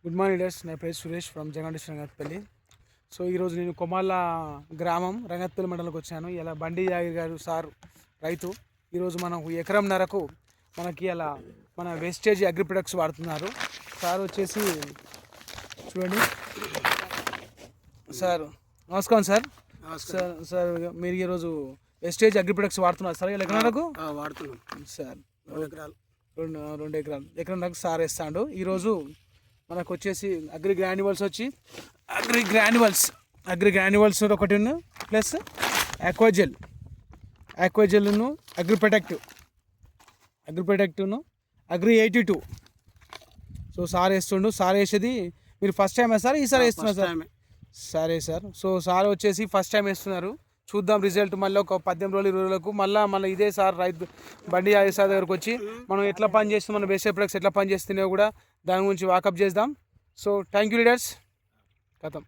Good morning leaders. నా పేరు Suresh from Jagan district Rangathpalli. So ఈరోజు నేను కొమాళ్ళ గ్రామం రంగత్పల్లి మండలంకి వచ్చాను. ఇలా బండి యాగిరి గారు సార్ రైతు. ఈరోజు మనకు ఎకరంన్నరకు మనకి అలా మన వేస్టేజ్ అగ్రి ప్రొడక్ట్స్ వాడుతున్నారు. సార్ వచ్చేసి చూడండి. సార్ నమస్కారం సార్. సార్ సార్ మీరు ఈరోజు వేస్టేజ్ అగ్రి ప్రొడక్ట్స్ వాడుతున్నారు సార్. ఇలా ఎకరాలకు వాడుతున్నాం సార్. 2 ఎకరాలు 2 ఎకరాలు ఎకరంన్నరకు సార్ వేస్తాడు. ఈరోజు మనకు వచ్చేసి అగ్రి గ్రాన్యువల్స్ వచ్చి అగ్రి గ్రాన్యువల్స్ ఒకటి ప్లస్ ఆక్వాజెల్ను అగ్రి ప్రొటెక్టివ్ను అగ్రి 82. సో సార్ వేస్తుండు. సార్ వేసేది మీరు ఫస్ట్ టైం వేస్తారు, ఈసారి వేస్తున్నారు సార్? సరే సార్. సో సార్ వచ్చేసి ఫస్ట్ టైం వేస్తున్నారు. చూద్దాం రిజల్ట్. మళ్ళీ ఒక 18 రోజులు 20 రోజులకు మళ్ళీ ఇదే సార్ రైతు బండి యాగిరి సార్ దగ్గరకు వచ్చి మనం ఎట్లా పని చేస్తున్నాం, మన వేసే ప్రొడక్ట్స్ ఎట్లా పని చేస్తున్నాయో కూడా దాని గురించి వాకప్ చేద్దాం. So thank you leaders. కథం.